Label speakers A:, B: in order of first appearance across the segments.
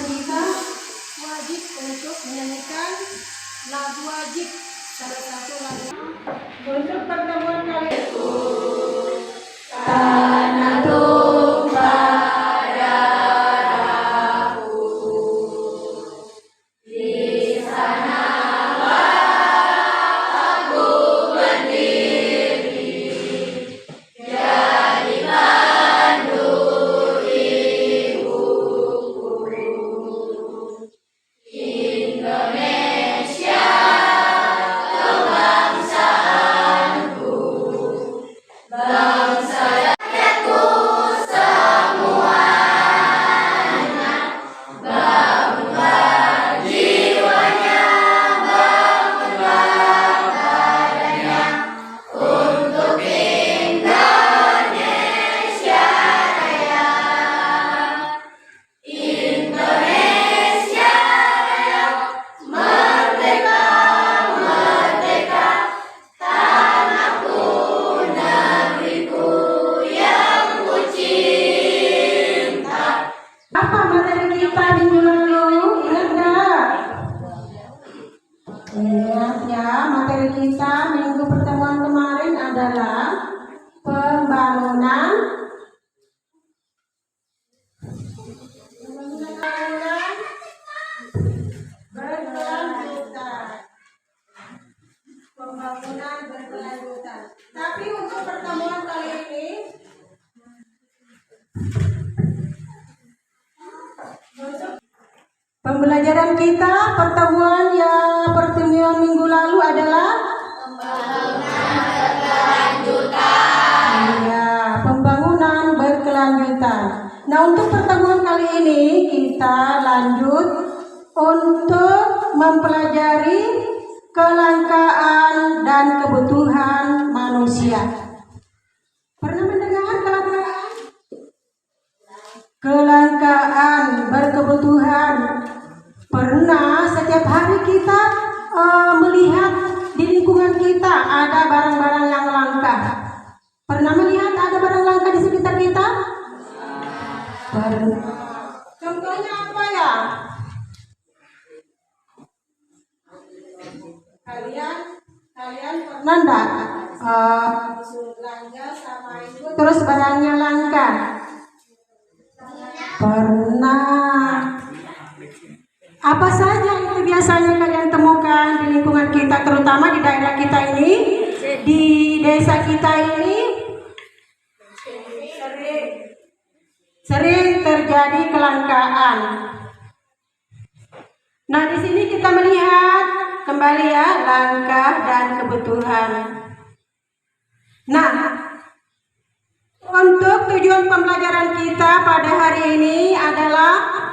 A: Kita wajib untuk menyanyikan lagu wajib, salah satu lagu untuk pertemuan kali ini. Karena tumpah darahku di sana aku berdiri jadi pandu ibuku. Indonesia kebangsaanku, bangsa rakyatku semuanya, bangga jiwanya, bangga badannya untuk Indonesia Raya. Indonesia Raya, merdeka, merdeka, tanahku, negeriku yang ku cinta. Apa materi kita minggu lalu? Ingat nggak? Ingat ya, materi kita minggu pertemuan kemarin adalah pembangunan berkelanjutan. Pembangunan berkelanjutan. Tapi untuk pertemuan kali ini, pembelajaran kita pertemuan minggu lalu adalah pembangunan berkelanjutan. Nah, untuk pertemuan kali ini kita lanjut untuk mempelajari kelangkaan dan kebutuhan manusia. Pernah mendengar kelangkaan? Kelangkaan berkebutuhan. Pernah setiap hari kita melihat di lingkungan kita ada barang-barang yang langka. Pernah melihat ada barang langka di sekitar kita? Pernah. Contohnya apa ya? Kalian pernah enggak belanja sama ibu terus barangnya langka? Pernah. Apa saja itu biasanya kalian temukan di lingkungan kita, terutama di daerah kita ini, di desa kita ini? Sering terjadi kelangkaan. Nah, di sini kita melihat kembali ya, langka dan kebutuhan. Nah, untuk tujuan pembelajaran kita pada hari ini adalah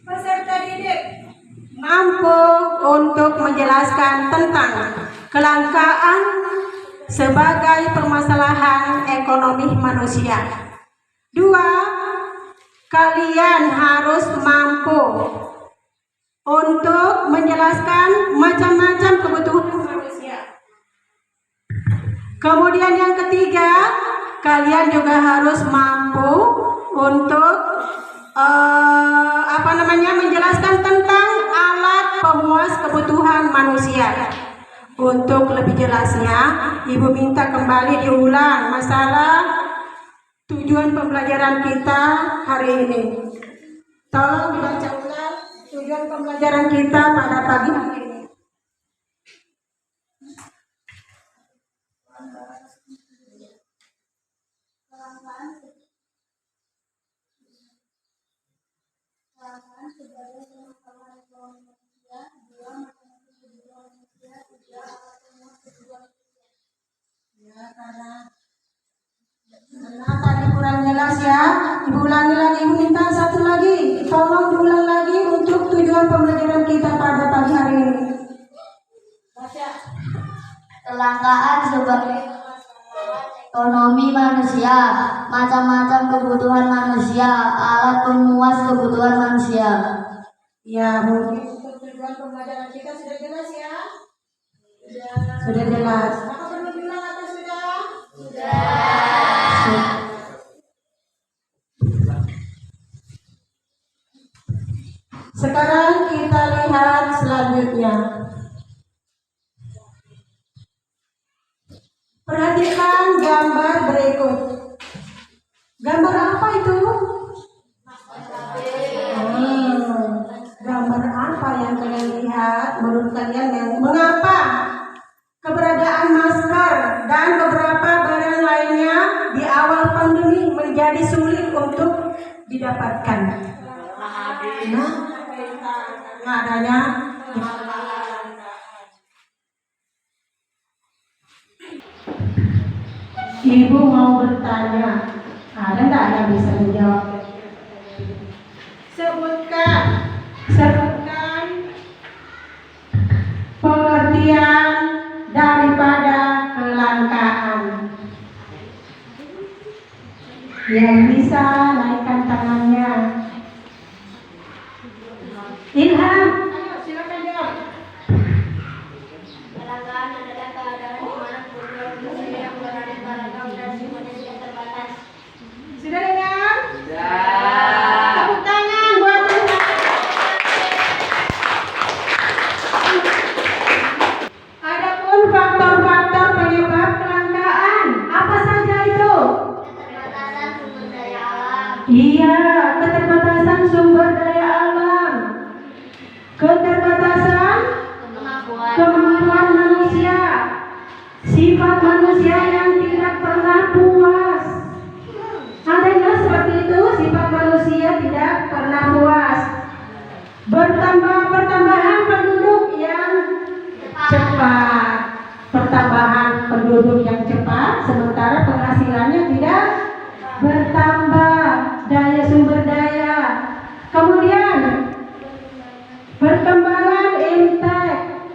A: peserta didik mampu untuk menjelaskan tentang kelangkaan sebagai permasalahan ekonomi manusia. 2, kalian harus mampu untuk menjelaskan macam-macam kebutuhan manusia. Kemudian yang ketiga, kalian juga harus mampu untuk menjelaskan tentang alat pemuas kebutuhan manusia. Untuk lebih jelasnya, Ibu minta kembali diulang masalah tujuan pembelajaran kita hari ini. Tolong dibaca ulang tujuan pembelajaran kita pada pagi hari ini. Sebagai permasalahan ekonomi manusia, 2 macam-macam kebutuhan manusia, 3 alat pemuas kebutuhan manusia. Ya, karena tadi kurang jelas ya, Ibu ulangi lagi, Ibu minta satu lagi, tolong diulang lagi untuk tujuan pembelajaran kita pada pagi hari ini. Baca.
B: Kelangkaan sebagai ekonomi manusia, macam-macam kebutuhan manusia, alat pemuas kebutuhan manusia.
A: Ya, mungkin untuk tujuan pembelajaran kita sudah jelas ya? Sudah jelas. Apa perlu diulang atau sudah? Sudah. menjadi sulit untuk didapatkan. Nah, adanya Ibu mau bertanya, ada nggak yang bisa menjawab? Sebutkan pengertian daripada kelangkaan. Yang bisa naikkan tangannya. Ilham, ayo silakan jawab.
B: Kelangkaan adalah keadaan di mana kebutuhan manusia yang berada pada dan manusia terbatas.
A: Sudah dengar? Sudah. Tepuk tangan buat Ilham. Adapun faktor-faktor penyebab kelangkaan, apa saja itu?
B: Keterbatasan sumber daya alam.
A: Iya, keterbatasan sumber daya alam. Keterbatasan kemampuan manusia. Sifat manusia yang tidak pernah puas. Adanya seperti itu, sifat manusia tidak pernah puas. Pertambahan penduduk yang cepat. Pertambahan penduduk yang cepat, sementara penghasilannya tidak bertambah. Daya sumber daya. Kemudian perkembangan iptek,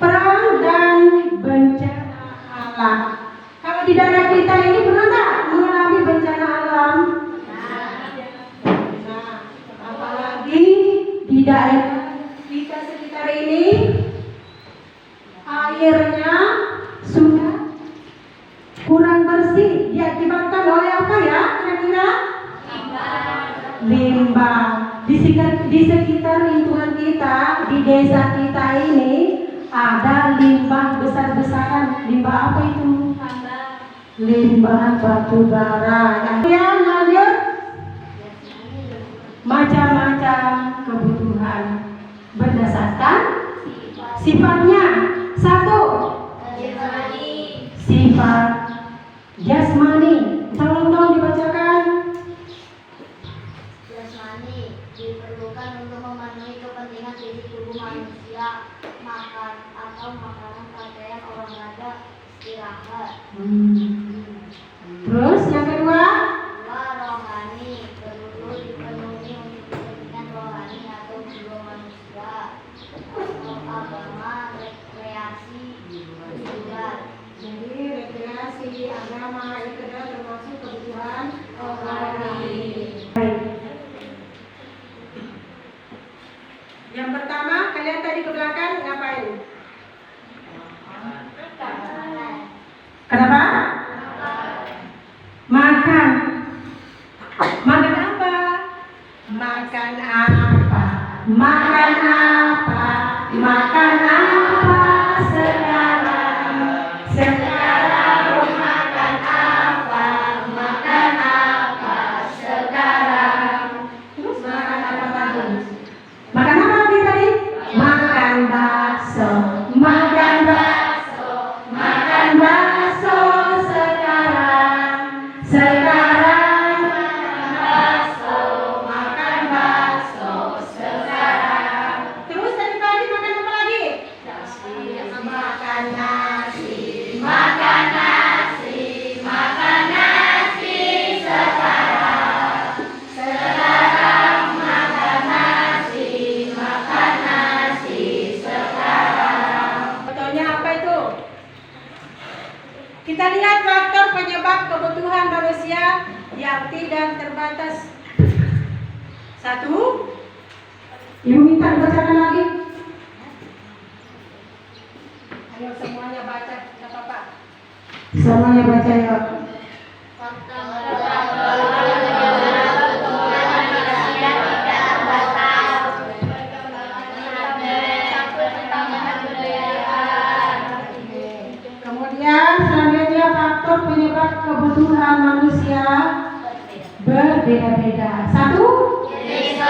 A: perang dan bencana alam. Kalau di daerah kita ini pernah nggak mengalami bencana alam? Nah, apalagi di daerah kita sekitar ini airnya sudah kurang bersih. Diakibatkan oleh apa ya kira-kira? Limbah. Di sekitar lingkungan kita, di desa kita ini ada limbah besar-besaran. Limbah apa itu? Limbah batu bara. Yang lanjut, macam-macam kebutuhan berdasarkan sifatnya. Satu, sifat jasmani. Tolong dibacakan.
B: Jasmani diperlukan untuk memenuhi kepentingan fisik tubuh manusia, makan atau makanan, pakaian, olahraga, istirahat.
A: Terus yang kedua,
B: Rohani perlu dipenuhi untuk kepentingan rohani atau jiwa manusia, atau agama, rekreasi, hiburan.
A: jadi rekreasi, agama itu adalah termasuk kebutuhan rohani. Yang pertama, kalian tadi ke belakang ngapain? Kenapa? Makan. Makan apa? Makan apa? Makan apa? Makan apa sekarang? Sekarang makan apa? Makan apa sekarang? Terus makan apa lagi? Makan apa tadi? Makan bakso. Makan bakso. Makan bakso sekarang. Sekarang makan bakso. Makan bakso sekarang. Terus tadi pagi makan apa lagi? Makan nasi. Makan nasi. Makan nasi sekarang. Sekarang makan nasi. Makan nasi sekarang. Contohnya apa itu? Kita lihat faktor penyebab kebutuhan manusia yang tidak terbatas. Satu, Ibu minta dibacakan lagi. Ayo semuanya baca, tidak apa-apa. Semuanya baca ya. Kemudian selanjutnya faktor penyebab kebutuhan manusia berbeda-beda. Satu, tiga,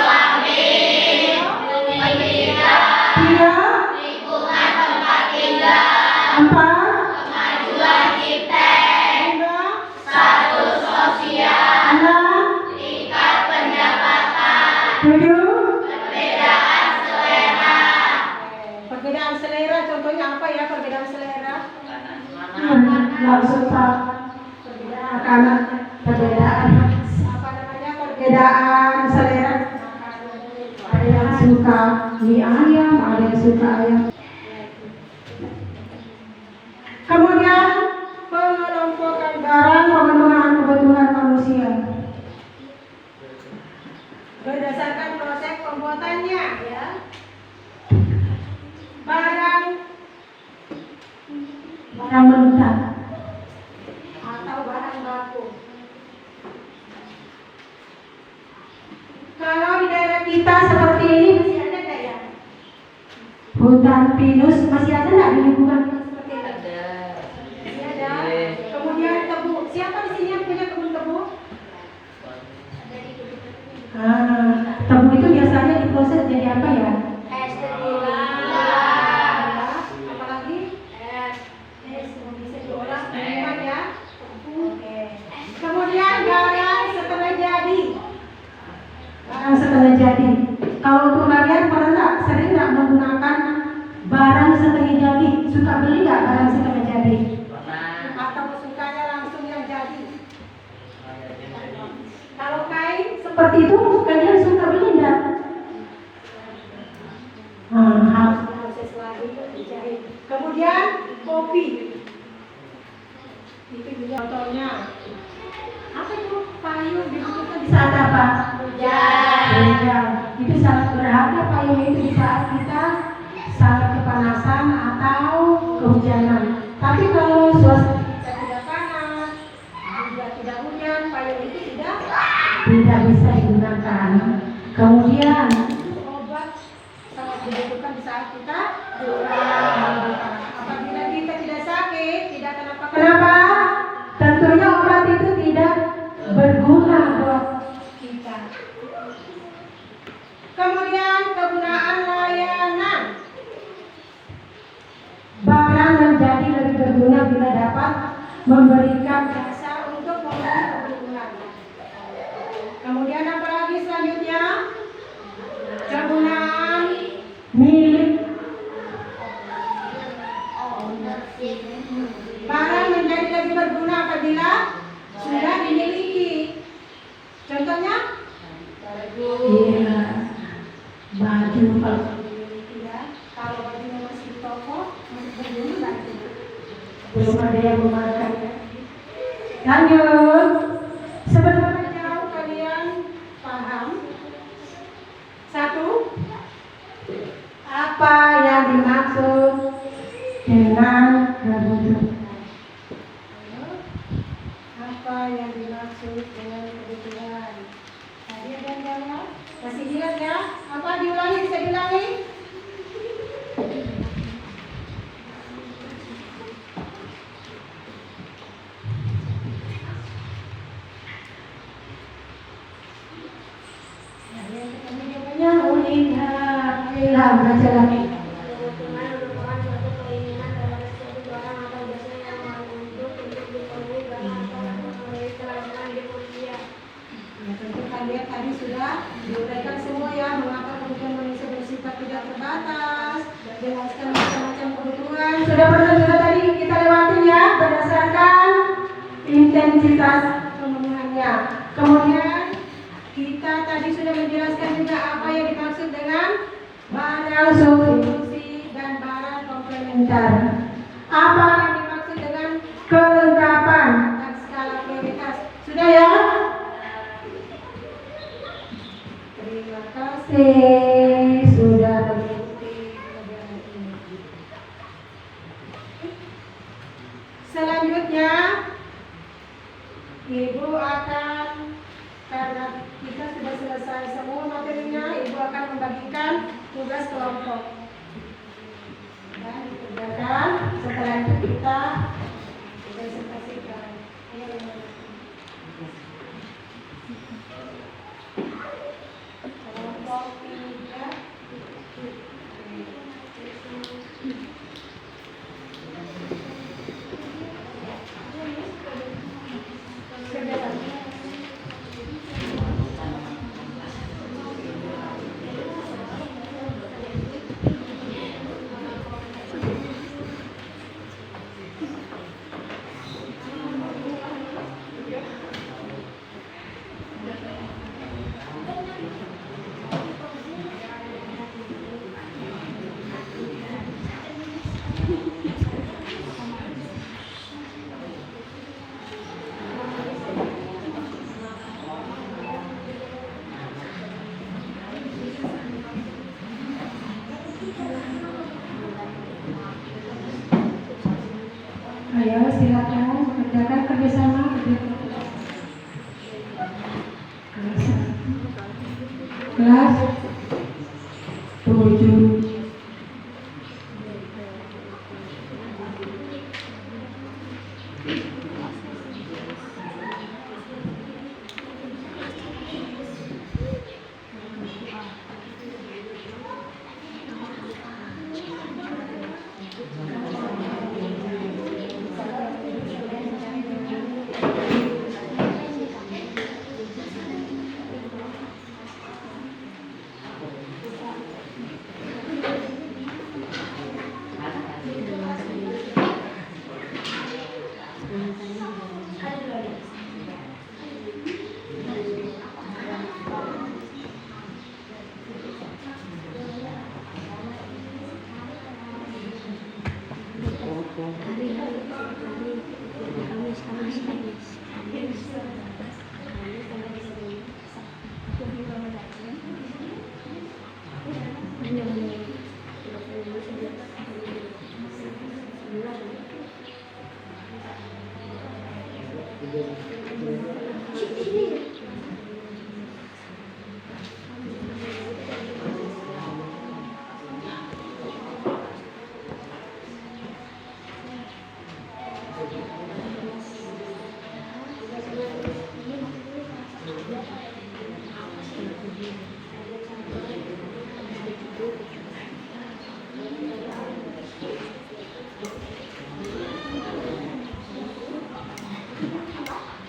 A: empat, lima, karena perbedaan perbedaan selera. Ada yang suka mie ayam, ada yang suka ayam. Kemudian pengelompokan barang pemenuhan kebutuhan manusia berdasarkan proses pembuatannya, ya. Barang mentah atau bahan baku. Kalau di daerah kita seperti ini masih ada nggak ya? Hutan pinus masih ada nggak di lingkungan kita seperti ini? Ada. Masih ada. Kemudian tebu. Siapa di sini yang punya kebun tebu? Tebu itu biasanya diproses jadi apa ya?
B: Es tebu.
A: Apalagi? Es bisa diolah minuman ya. Oke. Kemudian barang setengah jadi. Barang setengah jadi. Kalau untuk kalian pernah nggak sering nggak menggunakan barang setengah jadi? Suka beli nggak barang setengah jadi? Atau sukanya langsung yang jadi? Kalau kain seperti itu kalian suka beli nggak? Harus proses lagi dijahit. Kemudian kopi. Itu juga contohnya. Apa itu payung dibutuhkan di saat apa? Hujan. Itu sangat berharga payung itu di saat kita sangat kepanasan atau kehujanan. Tapi kalau suasana kita tidak panas, juga tidak hujan, payung itu tidak bisa digunakan. Kemudian obat sangat dibutuhkan di saat kita apabila kita tidak sakit, tidak kenapa-kenapa, tentunya obat itu tidak berguna buat kita. Kemudian kegunaan layanan. Barang menjadi lebih berguna bila dapat memberikan jasa untuk memenuhi kebutuhan. Kemudian apa lagi selanjutnya? Kegunaan milik. Barang menjadi lebih berguna apabila sudah dimiliki. Contohnya? Iya, baju kalau dimiliki ya. Kalau bajunya masih di toko, masih berguna nggak itu? Belum ada yang memakainya. Lanjut. Sebenarnya jauh kalian paham? Satu, apa yang dimaksud dengan kebutuhan? Apa yang dimaksud dengan kebutuhan? Tadi ada yang jawab? Masih ingat ya? Apa diulangi? Bisa diulangi? Baca lagi.
B: Kebutuhan merupakan suatu keinginan terhadap suatu barang atau jasa yang untuk dipenuhi barang atau memenuhi kelangsungan hidup manusia.
A: Ya, tentu kalian tadi sudah diuraikan semua ya, mengapa kebutuhan manusia bersifat tidak terbatas, jelaskan macam-macam kebutuhan. Sudah pernah juga tadi kita lewati ya, berdasarkan intensitas pemenuhannya. Kemudian kita tadi sudah menjelaskan juga apa yang dimaksud dengan barang substitusi dan barang komplementer. Apa yang dimaksud dengan kelengkapan dan skala prioritas? Sudah ya? Terima kasih sudah mengikuti pelajaran ini. Selanjutnya, Ibu akan, karena kita sudah selesai semua materinya, Ibu akan membagikan tugas kelompok dan dikerjakan. Setelah itu kita presentasikan. Kelompok 3.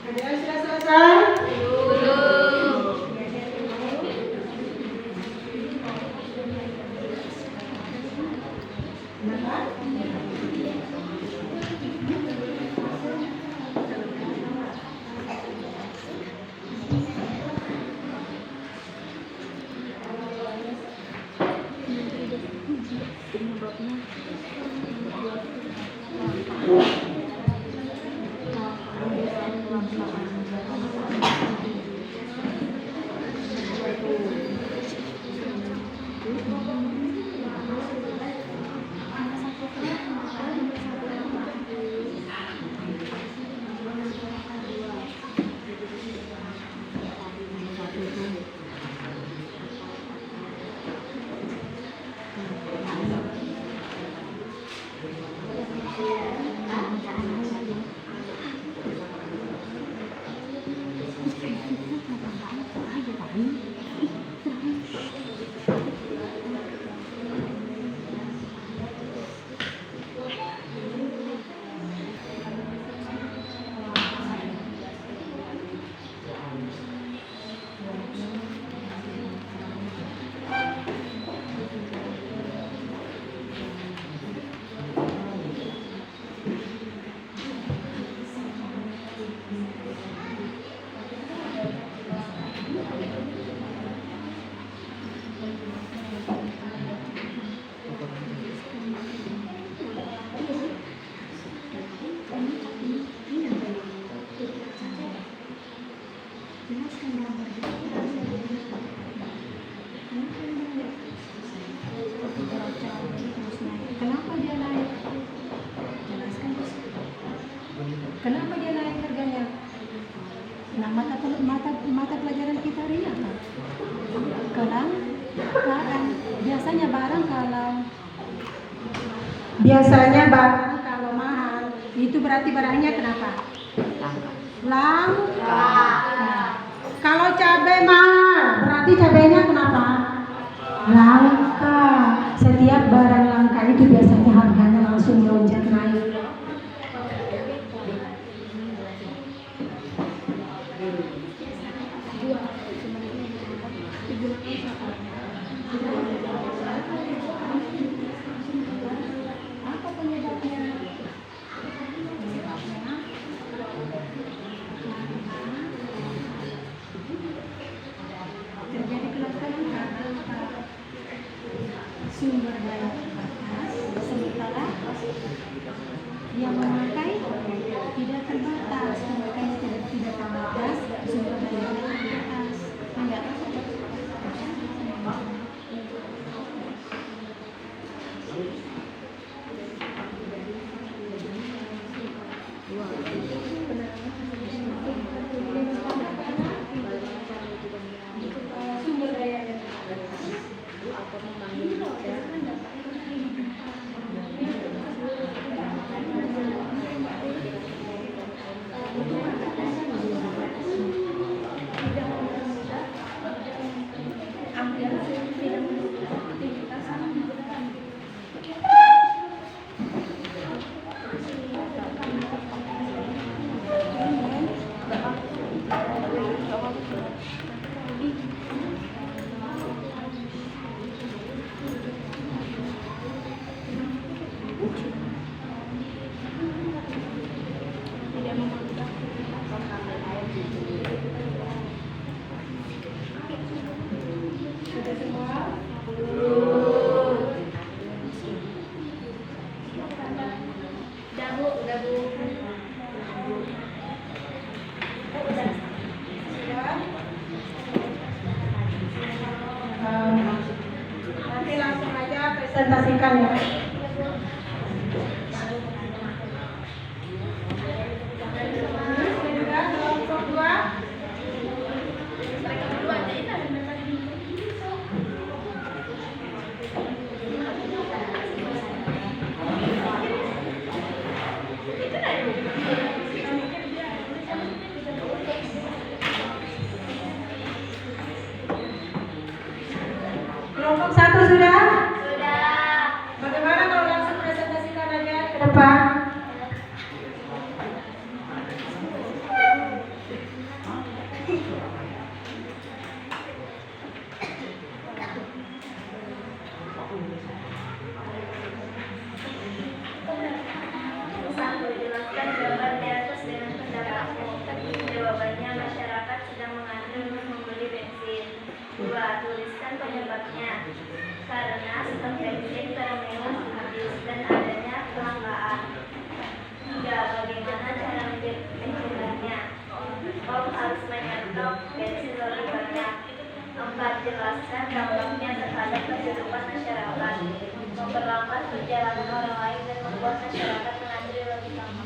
A: Ada sudah selesai? Kenapa dia naik? Jelaskan. Kenapa dia naik harganya? Nah, mata pelajaran kita hari ini apa? Biasanya barang kalau mahal itu berarti barangnya kenapa? Langka. Nah, kalau cabai mahal berarti cabainya kenapa? Langka. Setiap barang langka itu biasanya harganya langsung melonjak naik. Apa penyebabnya? Terjadi kelangkaan karena sumber daya terbatas, sementara yang memakai tidak terbatas, makanya tidak terbatas, sumber daya terbatas. Enggak. Sumber daya yang nanti langsung aja presentasikan ya. Satu sudah?
B: Sudah.
A: Bagaimana kalau langsung presentasikan aja ke depan?
B: Satu, jelaskan gambar di atas dengan pendapatmu. Jawabannya, masyarakat sedang mengantri untuk membeli bensin. 2. Tuliskan penyebabnya. Karena stok bensin premium habis dan adanya kelangkaan. 3. Bagaimana cara mencegahnya? Pom harus menyetok bensin lebih banyak. 4. Jelaskan dampaknya terhadap kehidupan masyarakat. Memperlambat perjalanan orang lain dan membuat masyarakat mengantri lebih lama.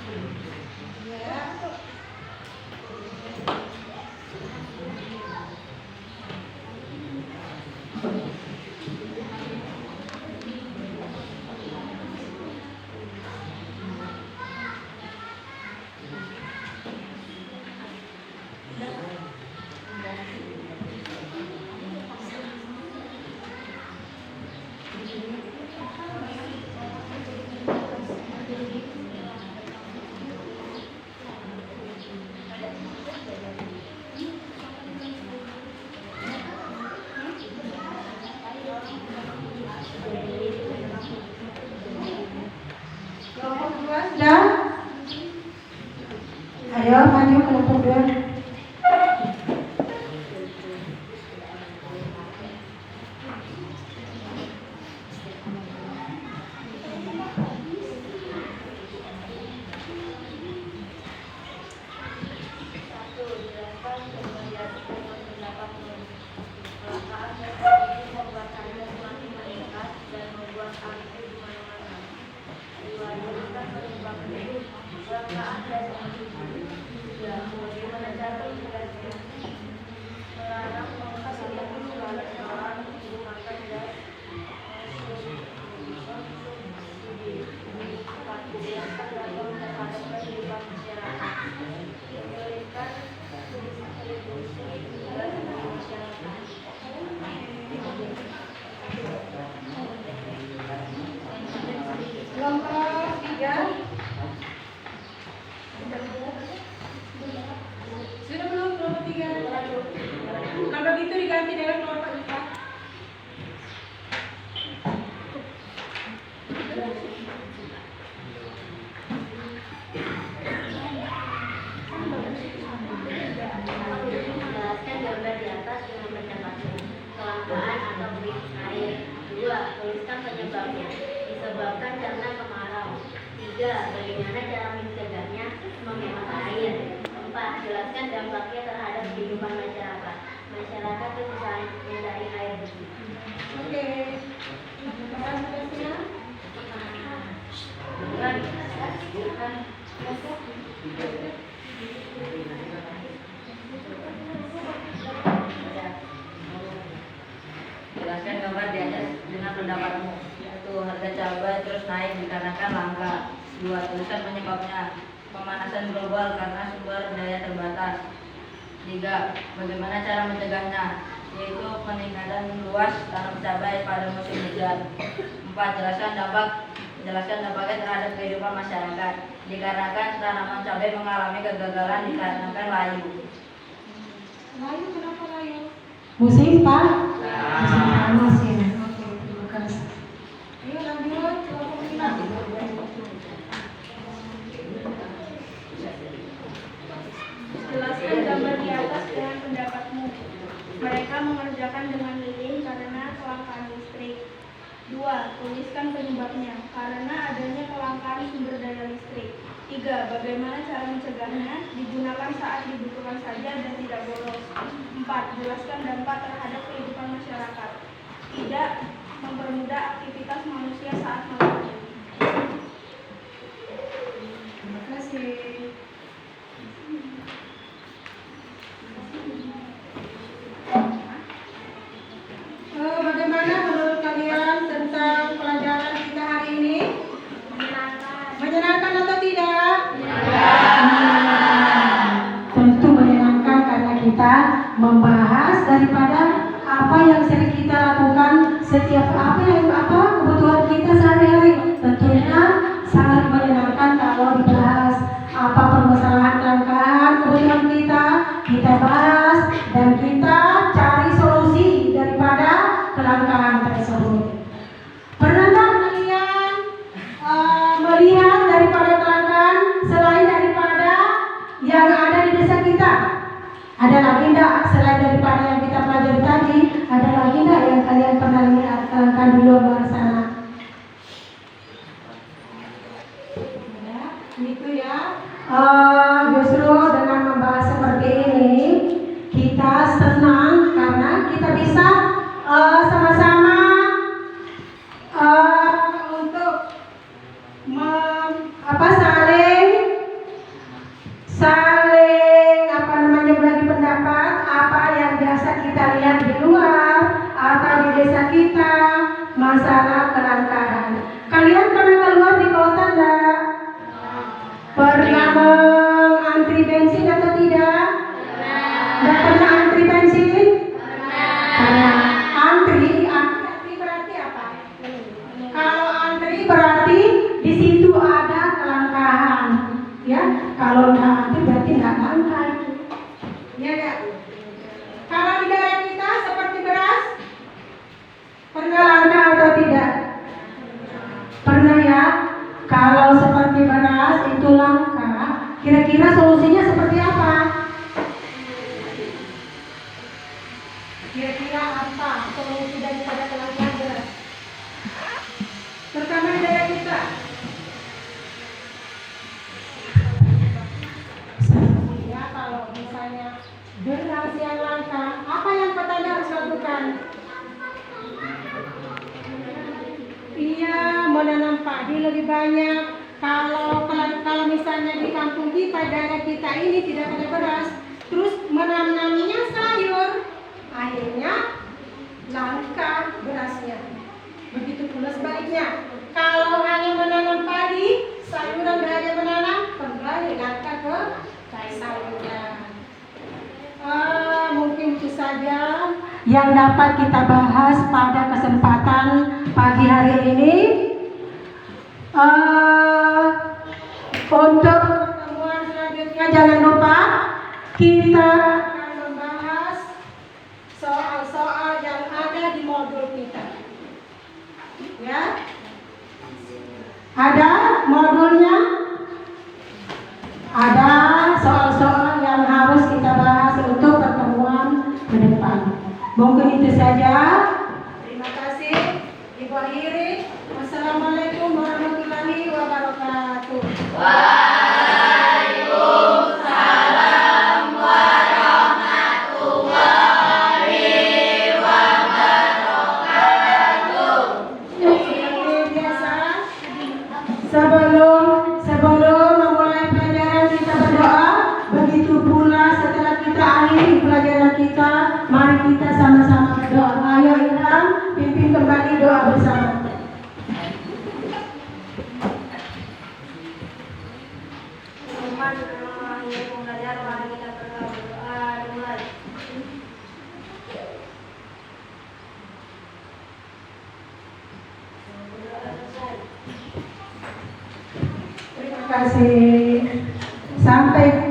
A: Kelompok 2 sudah? Ayo maju kelompok 2. Kelompok 3 sudah belum? Kelompok 3 kalau begitu diganti dengan kelompok 4.
B: Jelaskan gambar di atas dengan pendapatmu. Kelangkaan atau krisis air. 2. Tuliskan penyebabnya. Disebabkan karena kemarau. 3. Bagaimana cara mencegahnya? Menghemat air. 4. Jelaskan dampaknya terhadap kehidupan masyarakat. Masyarakat kesusahan mencari air bersih.
A: Oke. Teman tugasnya?
C: Jelaskan gambar di atas dengan pendapatmu. 1. Harga cabai terus naik dikarenakan langka. 2. Tuliskan penyebabnya. Pemanasan global karena sumber daya terbatas. 3. Bagaimana cara mencegahnya? Yaitu peningkatan luas tanam cabai pada musim hujan. 4. Jelaskan dampaknya terhadap kehidupan masyarakat. Dikarenakan tanaman cabai mengalami kegagalan dikarenakan layu.
A: Layu kenapa layu? Musim Pak? Musim panas ya. Oke, terima kasih. Ayo lanjut kelompok 5.
D: Jelaskan gambar di atas dengan pendapatmu. Mereka mengerjakan dengan lilin karena kelangkaan listrik. 2. Tuliskan penyebabnya. Karena adanya kelangkaan sumber daya listrik. 3. Bagaimana cara mencegahnya? Digunakan saat dibutuhkan saja dan tidak boros. 4. Jelaskan dampak terhadap kehidupan masyarakat. Tidak mempermudah aktivitas manusia saat malam hari.
A: Terima kasih. Bagaimana menurut kalian tentang pelajaran kita hari ini? Menyenangkan atau tidak? Tentu menyenangkan karena kita membahas daripada apa yang sering kita lakukan setiap kebutuhan kita sehari-hari. Tentunya sangat menyenangkan kalau dibahas apa permasalahan kelangkaan kebutuhan kita bahas dan kita cari solusi daripada kelangkaan tersebut. Pernahkah kalian melihat daripada kelangkaan selain daripada yang ada di desa kita? Ada lagi enggak selain daripada yang kita pelajari tadi? Ada lagi enggak yang kalian pernah lihat kelangkaan di luar sana? Ya, gitu ya. Justru dengan membahas seperti ini kita senang karena kita bisa sama-sama untuk saling berbagi pendapat apa yang biasa kita lihat di luar atau di desa kita masalah kelangkaan. Kalian pernah keluar di kota enggak? Pernah mengantri bensin atau tidak? Enggak pernah antri bensin? Pernah. Antri berarti apa? Kalau antri berarti di situ ada kelangkaan, ya. Kalau nggak antri berarti nggak langka itu, ya nggak? Kalau di daerah kita seperti beras, pernah langka atau tidak? Pernah ya. Kalau seperti beras itu langka, kira-kira solusinya seperti apa? Kira-kira apa solusi daripada kelangkaan beras? Terutama di daerah kita. Ya, kalau misalnya beras yang langka, apa yang petani harus lakukan? Iya, menanam padi lebih banyak. Kalau misalnya di kampung kita, daerah kita ini tidak ada beras, terus menanamnya sayur, akhirnya langka berasnya. Begitu pula sebaliknya. Kalau hanya menanam padi, sayuran nggak ada menanam, kembali langka ke sayuran. Mungkin itu saja yang dapat kita bahas pada kesempatan pagi hari ini. Untuk pertemuan selanjutnya jangan lupa kita akan membahas soal-soal yang ada di modul kita. Ya, ada modulnya, ada soal-soal yang harus kita bahas untuk pertemuan ke depan. Mungkin itu saja. Terima kasih. Ibu akhiri. Wassalamualaikum warahmatullahi wabarakatuh.
C: Waalaikumsalam warahmatullahi wabarakatuh.
A: Seperti biasa, sebelum memulai pelajaran kita berdoa. Begitu pula setelah kita akhiri pelajaran kita, mari kita sama-sama berdoa. Ayo Ilham, pimpin kembali doa bersama. Terima kasih. Sampai